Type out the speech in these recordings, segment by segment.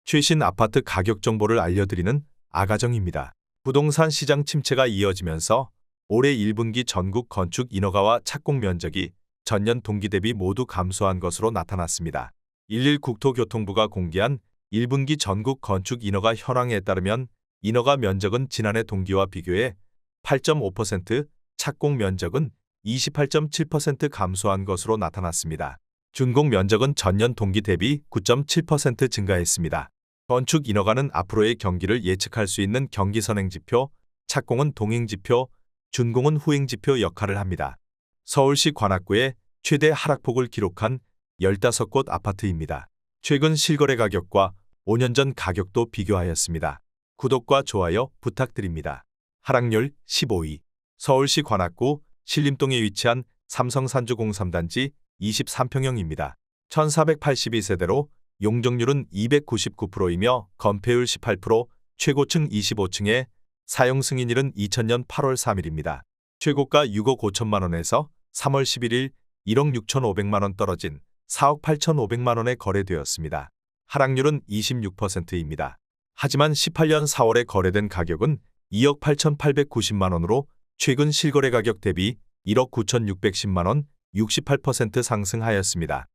최신 아파트 가격 정보를 알려드리는 아가정입니다. 부동산 시장 침체가 이어지면서 올해 1분기 전국 건축 인허가와 착공 면적이 전년 동기 대비 모두 감소한 것으로 나타났습니다. 1일 국토교통부가 공개한 1분기 전국 건축 인허가 현황에 따르면 인허가 면적은 지난해 동기와 비교해 8.5%, 착공 면적은 28.7% 감소한 것으로 나타났습니다. 준공 면적은 전년 동기 대비 9.7% 증가했습니다. 건축 인허가는 앞으로의 경기를 예측할 수 있는 경기 선행지표, 착공은 동행지표, 준공은 후행지표 역할을 합니다. 서울시 관악구에 최대 하락폭을 기록한 15곳 아파트입니다. 최근 실거래 가격과 5년 전 가격도 비교하였습니다. 구독과 좋아요 부탁드립니다. 하락률 15위. 서울시 관악구 신림동에 위치한 삼성산주 03단지 23평형입니다. 1482세대로 용적률은 299%이며 건폐율 18%, 최고층 25층에 사용 승인일은 2000년 8월 3일입니다. 최고가 6억 5천만 원에서 3월 11일 1억 6천5백만 원 떨어진 4억 8천5백만 원에 거래되었습니다. 하락률은 26%입니다. 하지만 18년 4월에 거래된 가격은 2억 8천8백90만 원으로 최근 실거래 가격 대비 1억 9천6백십만 원, 68% 상승하였습니다.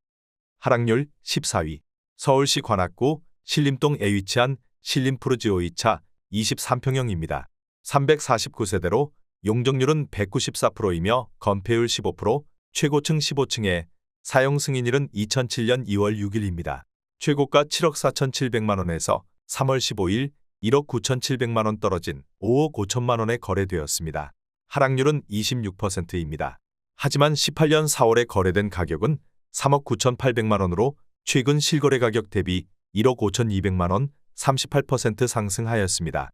하락률 14위. 서울시 관악구 신림동에 위치한 신림푸르지오 2차 23평형입니다. 349세대로 용적률은 194%이며 건폐율 15%, 최고층 15층에 사용 승인일은 2007년 2월 6일입니다. 최고가 7억 4천7백만 원에서 3월 15일 1억 9천7백만 원 떨어진 5억 5천만 원에 거래되었습니다. 하락률은 26%입니다. 하지만 18년 4월에 거래된 가격은 3억 9천8백만 원으로 최근 실거래 가격 대비 1억 5천2백만 원, 38% 상승하였습니다.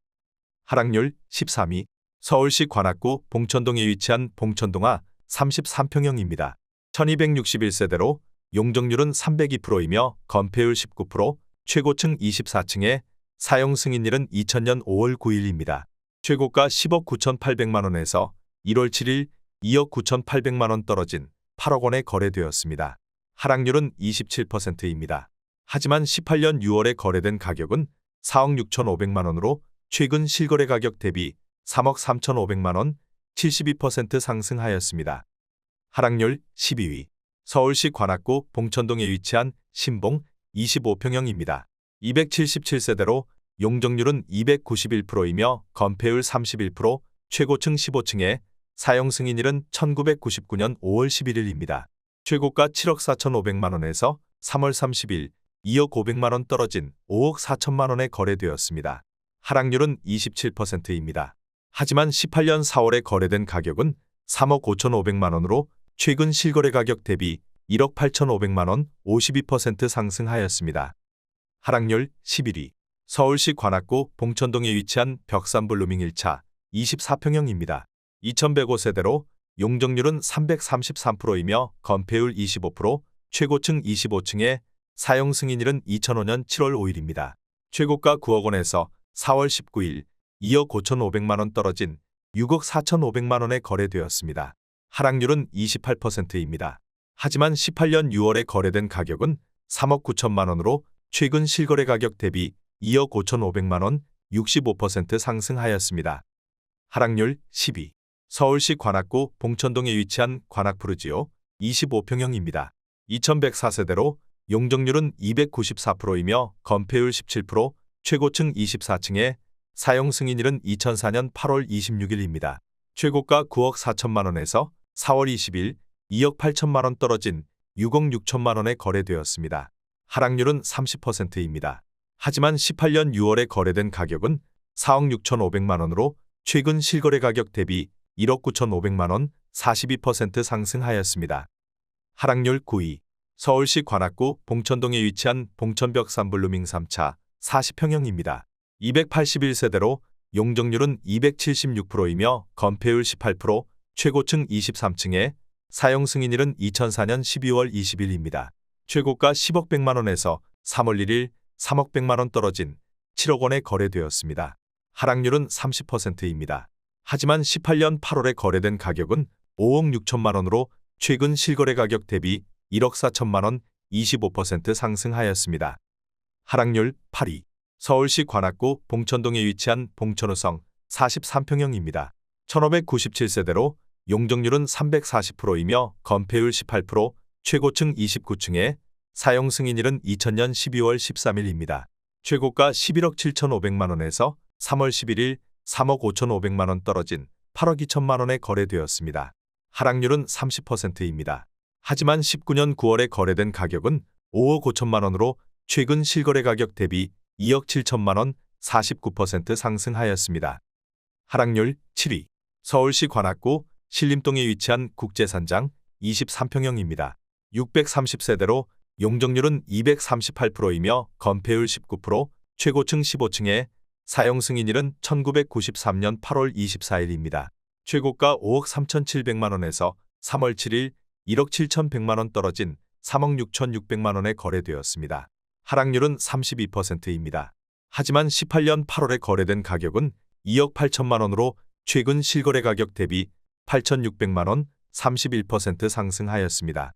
하락률 13위. 서울시 관악구 봉천동에 위치한 봉천동아 33평형입니다. 1261세대로 용적률은 302%이며 건폐율 19%, 최고층 24층에 사용 승인일은 2000년 5월 9일입니다. 최고가 10억 9천8백만 원에서 1월 7일 2억 9천8백만 원 떨어진 8억 원에 거래되었습니다. 하락률은 27%입니다. 하지만 18년 6월에 거래된 가격은 4억 6천5백만 원으로 최근 실거래 가격 대비 3억 3천5백만 원, 72% 상승하였습니다. 하락률 12위. 서울시 관악구 봉천동에 위치한 신봉 25평형입니다. 277세대로 용적률은 291%이며 건폐율 31%, 최고층 15층에 사용 승인일은 1999년 5월 11일입니다. 최고가 7억 4천5백만 원에서 3월 30일 2억 5백만 원 떨어진 5억 4천만 원에 거래되었습니다. 하락률은 27%입니다. 하지만 18년 4월에 거래된 가격은 3억 5천5백만 원으로 최근 실거래 가격 대비 1억 8천5백만 원, 52% 상승하였습니다. 하락률 11위. 서울시 관악구 봉천동에 위치한 벽산블루밍 1차 24평형입니다. 2105세대로 용적률은 333%이며 건폐율 25%, 최고층 25층에 사용 승인일은 2005년 7월 5일입니다. 최고가 9억 원에서 4월 19일 2억 5천5백만 원 떨어진 6억 4천5백만 원에 거래되었습니다. 하락률은 28%입니다. 하지만 18년 6월에 거래된 가격은 3억 9천만 원으로 최근 실거래 가격 대비 2억 5천5백만 원, 65% 상승하였습니다. 하락률 10위. 서울시 관악구 봉천동에 위치한 관악푸르지오 25평형입니다. 2104세대로 용적률은 294%이며 건폐율 17%, 최고층 24층에 사용 승인일은 2004년 8월 26일입니다. 최고가 9억 4천만 원에서 4월 20일 2억 8천만 원 떨어진 6억 6천만 원에 거래되었습니다. 하락률은 30%입니다. 하지만 18년 6월에 거래된 가격은 4억 6천5백만 원으로 최근 실거래 가격 대비 1억 9천5백만 원, 42% 상승하였습니다. 하락률 9위. 서울시 관악구 봉천동에 위치한 봉천벽산블루밍 3차 40평형입니다. 281세대로 용적률은 276%이며 건폐율 18%, 최고층 23층에 사용 승인일은 2004년 12월 20일입니다. 최고가 10억 100만 원에서 3월 1일 3억 100만 원 떨어진 7억 원에 거래되었습니다. 하락률은 30%입니다. 하지만 18년 8월에 거래된 가격은 5억 6천만 원으로 최근 실거래 가격 대비 1억 4천만 원, 25% 상승하였습니다. 하락률 8위. 서울시 관악구 봉천동에 위치한 봉천우성 43평형입니다. 1597세대로 용적률은 340%이며 건폐율 18%, 최고층 29층에 사용 승인일은 2000년 12월 13일입니다. 최고가 11억 7,500만 원에서 3월 11일 3억 5,500만 원 떨어진 8억 2천만 원에 거래되었습니다. 하락률은 30%입니다. 하지만 19년 9월에 거래된 가격은 5억 5천만 원으로 최근 실거래 가격 대비 2억 7천만 원 49% 상승하였습니다. 하락률 7위. 서울시 관악구 신림동에 위치한 국제산장 23평형입니다. 630세대로 용적률은 238%이며 건폐율 19%, 최고층 15층에 사용 승인일은 1993년 8월 24일입니다. 최고가 5억 3,700만 원에서 3월 7일 1억 7,100만 원 떨어진 3억 6,600만 원에 거래되었습니다. 하락률은 32%입니다. 하지만 18년 8월에 거래된 가격은 2억 8천만 원으로 최근 실거래 가격 대비 8,600만 원 31% 상승하였습니다.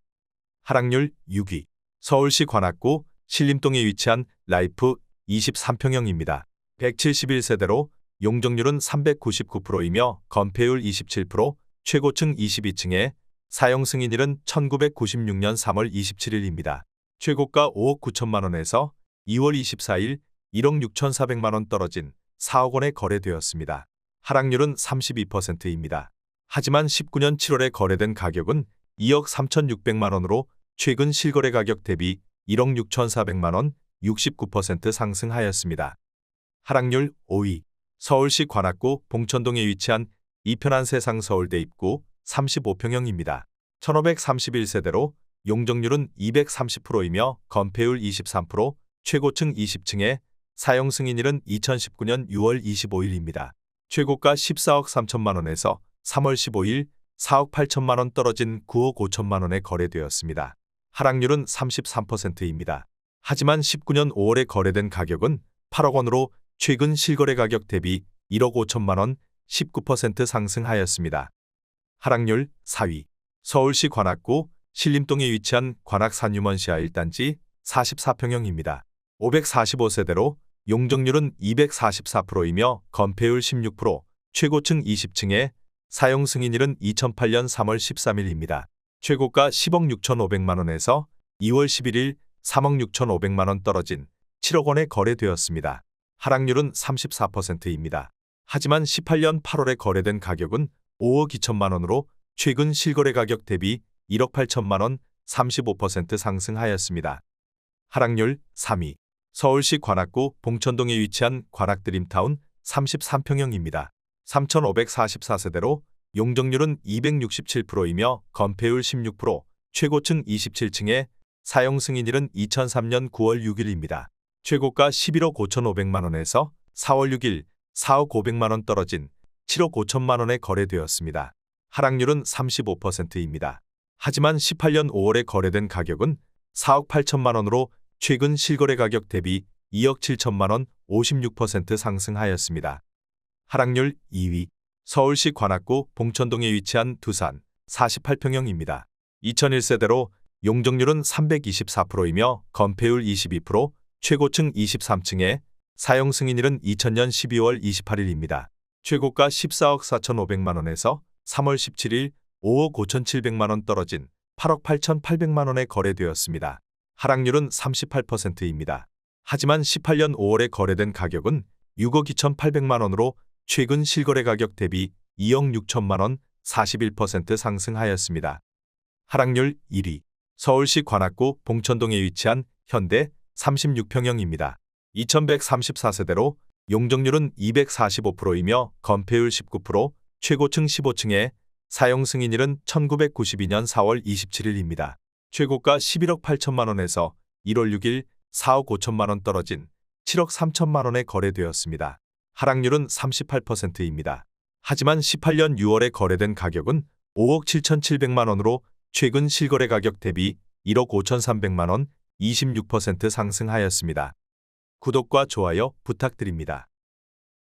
하락률 6위. 서울시 관악구 신림동에 위치한 라이프 23평형입니다. 171세대로 용적률은 399%이며 건폐율 27%, 최고층 22층에 사용 승인일은 1996년 3월 27일입니다. 최고가 5억 9천만 원에서 2월 24일 1억 6,400만 원 떨어진 4억 원에 거래되었습니다. 하락률은 32%입니다. 하지만 19년 7월에 거래된 가격은 2억 3,600만 원으로 최근 실거래 가격 대비 1억 6,400만 원 69% 상승하였습니다. 하락률 5위. 서울시 관악구 봉천동에 위치한 이편한 세상 서울대 입구 35평형입니다. 1531세대로 용적률은 230%이며 건폐율 23%, 최고층 20층에 사용 승인일은 2019년 6월 25일입니다. 최고가 14억 3천만 원에서 3월 15일 4억 8천만 원 떨어진 9억 5천만 원에 거래되었습니다. 하락률은 33%입니다. 하지만 19년 5월에 거래된 가격은 8억 원으로 최근 실거래 가격 대비 1억 5천만 원 19% 상승하였습니다. 하락률 4위. 서울시 관악구 신림동에 위치한 관악산유먼시아 1단지 44평형입니다. 545세대로 용적률은 244%이며 건폐율 16%, 최고층 20층에 사용 승인일은 2008년 3월 13일입니다. 최고가 10억 6,500만 원에서 2월 11일 3억 6,500만 원 떨어진 7억 원에 거래되었습니다. 하락률은 34%입니다. 하지만 18년 8월에 거래된 가격은 5억 2천만 원으로 최근 실거래 가격 대비 1억 8천만 원 35% 상승하였습니다. 하락률 3위. 서울시 관악구 봉천동에 위치한 관악드림타운 33평형입니다. 3,544세대로 용적률은 267%이며 건폐율 16%, 최고층 27층에 사용 승인일은 2003년 9월 6일입니다. 최고가 11억 5,500만 원에서 4월 6일 4억 500만 원 떨어진 7억 5천만 원에 거래되었습니다. 하락률은 35%입니다. 하지만 18년 5월에 거래된 가격은 4억 8천만 원으로 최근 실거래 가격 대비 2억 7천만 원 56% 상승하였습니다. 하락률 2위. 서울시 관악구 봉천동에 위치한 두산 48평형입니다. 2001세대로 용적률은 324%이며 건폐율 22%, 최고층 23층에 사용 승인일은 2000년 12월 28일입니다. 최고가 14억 4,500만 원에서 3월 17일 5억 5,700만 원 떨어진 8억 8,800만 원에 거래되었습니다. 하락률은 38%입니다. 하지만 18년 5월에 거래된 가격은 6억 2,800만 원으로 최근 실거래 가격 대비 2억 6천만 원 41% 상승하였습니다. 하락률 1위. 서울시 관악구 봉천동에 위치한 현대 36평형입니다. 2134세대로 용적률은 245%이며 건폐율 19%, 최고층 15층에 사용 승인일은 1992년 4월 27일입니다. 최고가 11억 8천만 원에서 1월 6일 4억 5천만 원 떨어진 7억 3천만 원에 거래되었습니다. 하락률은 38%입니다. 하지만 18년 6월에 거래된 가격은 5억 7,700만 원으로 최근 실거래 가격 대비 1억 5,300만 원 26% 상승하였습니다. 구독과 좋아요 부탁드립니다.